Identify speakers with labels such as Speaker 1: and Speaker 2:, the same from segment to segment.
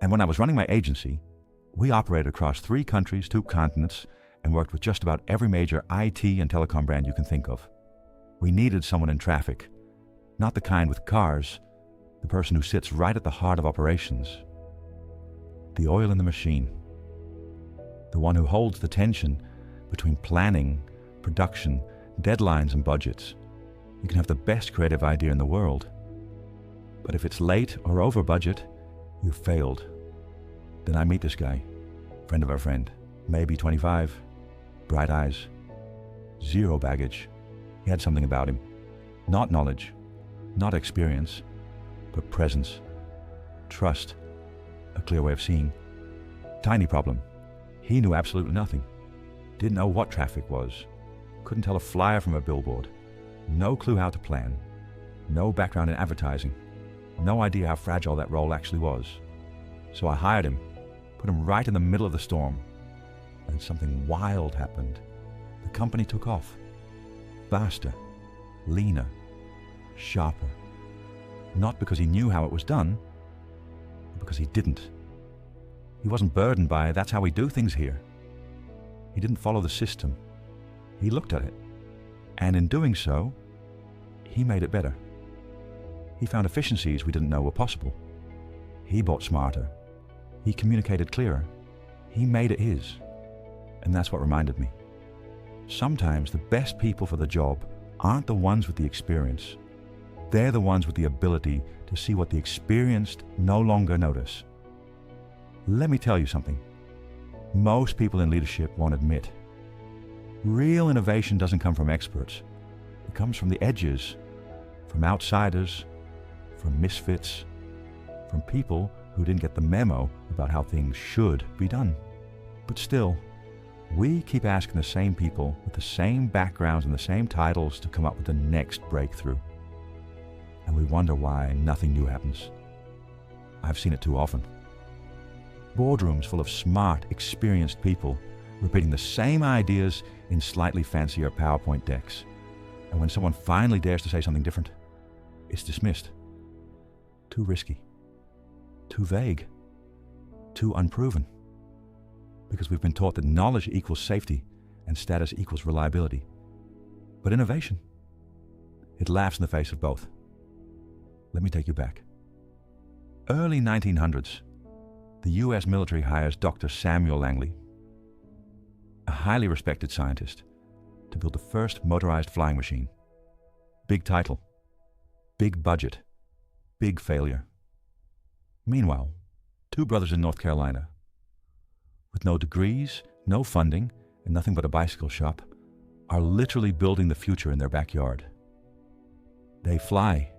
Speaker 1: And when I was running my agency, we operated across 3 countries, 2 continents, and worked with just about every major IT and telecom brand you can think of. We needed someone in traffic, not the kind with cars, the person who sits right at the heart of operations. The oil in the machine. The one who holds the tension between planning, production, deadlines, and budgets. You can have the best creative idea in the world, but if it's late or over budget, you've failed. Then I meet this guy, friend of our friend, maybe 25, bright eyes, 0 baggage. He had something about him. Not knowledge, not experience, but presence, trust, a clear way of seeing. Tiny problem. He knew absolutely nothing. Didn't know what traffic was. Couldn't tell a flyer from a billboard. No clue how to plan. No background in advertising. No idea how fragile that role actually was. So I hired him, put him right in the middle of the storm, and something wild happened. The company took off. Faster, leaner, sharper. Not because he knew how it was done, but because he didn't. He wasn't burdened by, that's how we do things here. He didn't follow the system. He looked at it. And in doing so, he made it better. He found efficiencies we didn't know were possible. He bought smarter. He communicated clearer. He made it his. And that's what reminded me. Sometimes the best people for the job aren't the ones with the experience. They're the ones with the ability to see what the experienced no longer notice. Let me tell you something. Most people in leadership won't admit. Real innovation doesn't come from experts. It comes from the edges, from outsiders, from misfits, from people who didn't get the memo about how things should be done. But still, we keep asking the same people with the same backgrounds and the same titles to come up with the next breakthrough. And we wonder why nothing new happens. I've seen it too often. Boardrooms full of smart, experienced people repeating the same ideas in slightly fancier PowerPoint decks. And when someone finally dares to say something different, it's dismissed. Too risky, too vague, too unproven. Because we've been taught that knowledge equals safety and status equals reliability. But innovation, it laughs in the face of both. Let me take you back. Early 1900s, the US military hires Dr. Samuel Langley, a highly respected scientist, to build the first motorized flying machine. Big title, big budget, big failure. Meanwhile, 2 brothers in North Carolina, with no degrees, no funding, and nothing but a bicycle shop, are literally building the future in their backyard. They fly,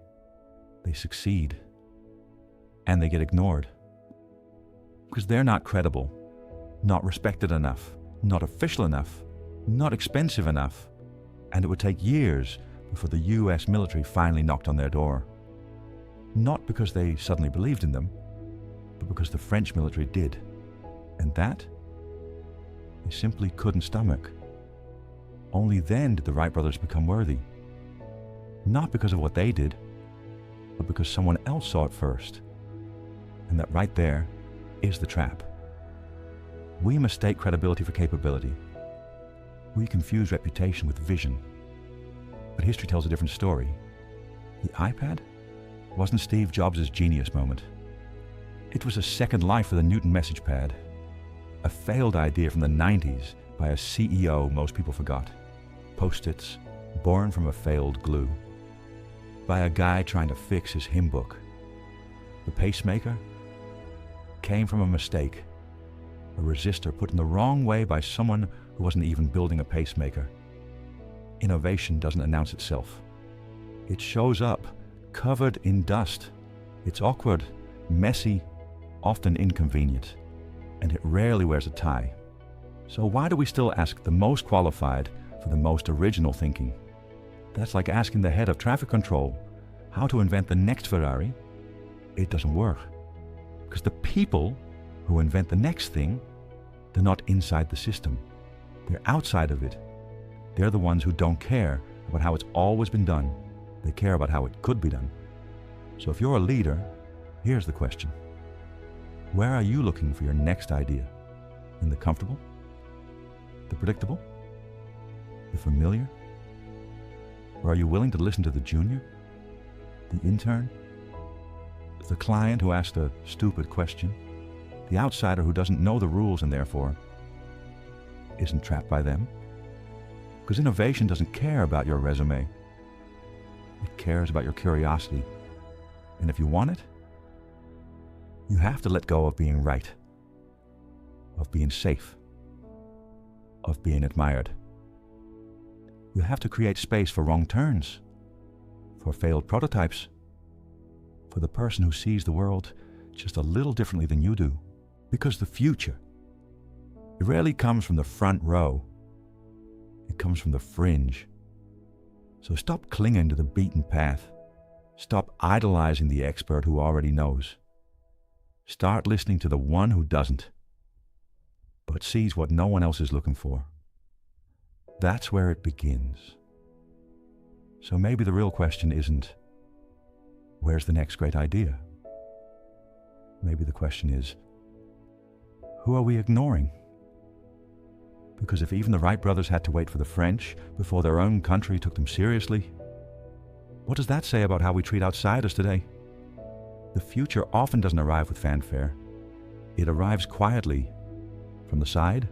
Speaker 1: they succeed, and they get ignored. Because they're not credible, not respected enough, not official enough, not expensive enough, and it would take years before the US military finally knocked on their door. Not because they suddenly believed in them, but because the French military did. And that, they simply couldn't stomach. Only then did the Wright brothers become worthy. Not because of what they did, but because someone else saw it first. And that right there is the trap. We mistake credibility for capability. We confuse reputation with vision. But history tells a different story. The iPad wasn't Steve Jobs' genius moment. It was a second life for the Newton message pad. A failed idea from the 90s by a CEO most people forgot. Post-its, born from a failed glue. By a guy trying to fix his hymn book. The pacemaker came from a mistake. A resistor put in the wrong way by someone who wasn't even building a pacemaker. Innovation doesn't announce itself. It shows up, covered in dust. It's awkward, messy, often inconvenient, and it rarely wears a tie. So why do we still ask the most qualified for the most original thinking? That's like asking the head of traffic control how to invent the next Ferrari. It doesn't work. Because the people who invent the next thing, they're not inside the system. They're outside of it. They're the ones who don't care about how it's always been done. They care about how it could be done. So if you're a leader, here's the question. Where are you looking for your next idea? In the comfortable? The predictable? The familiar? Or are you willing to listen to the junior? The intern? The client who asked a stupid question? The outsider who doesn't know the rules and therefore isn't trapped by them? Because innovation doesn't care about your resume. It cares about your curiosity. And if you want it, you have to let go of being right, of being safe, of being admired. You have to create space for wrong turns, for failed prototypes, for the person who sees the world just a little differently than you do. Because the future, it rarely comes from the front row. It comes from the fringe. So stop clinging to the beaten path. Stop idolizing the expert who already knows. Start listening to the one who doesn't, but sees what no one else is looking for. That's where it begins. So maybe the real question isn't, where's the next great idea? Maybe the question is, who are we ignoring? Because if even the Wright brothers had to wait for the French before their own country took them seriously, what does that say about how we treat outsiders today? The future often doesn't arrive with fanfare. It arrives quietly, from the side,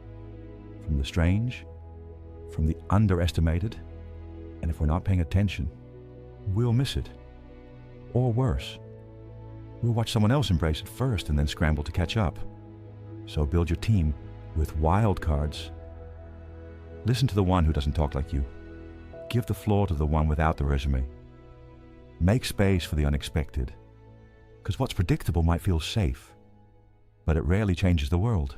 Speaker 1: from the strange, from the underestimated, and if we're not paying attention, we'll miss it. Or worse, we'll watch someone else embrace it first and then scramble to catch up. So build your team with wild cards. Listen to the one who doesn't talk like you. Give the floor to the one without the resume. Make space for the unexpected. Because what's predictable might feel safe, but it rarely changes the world.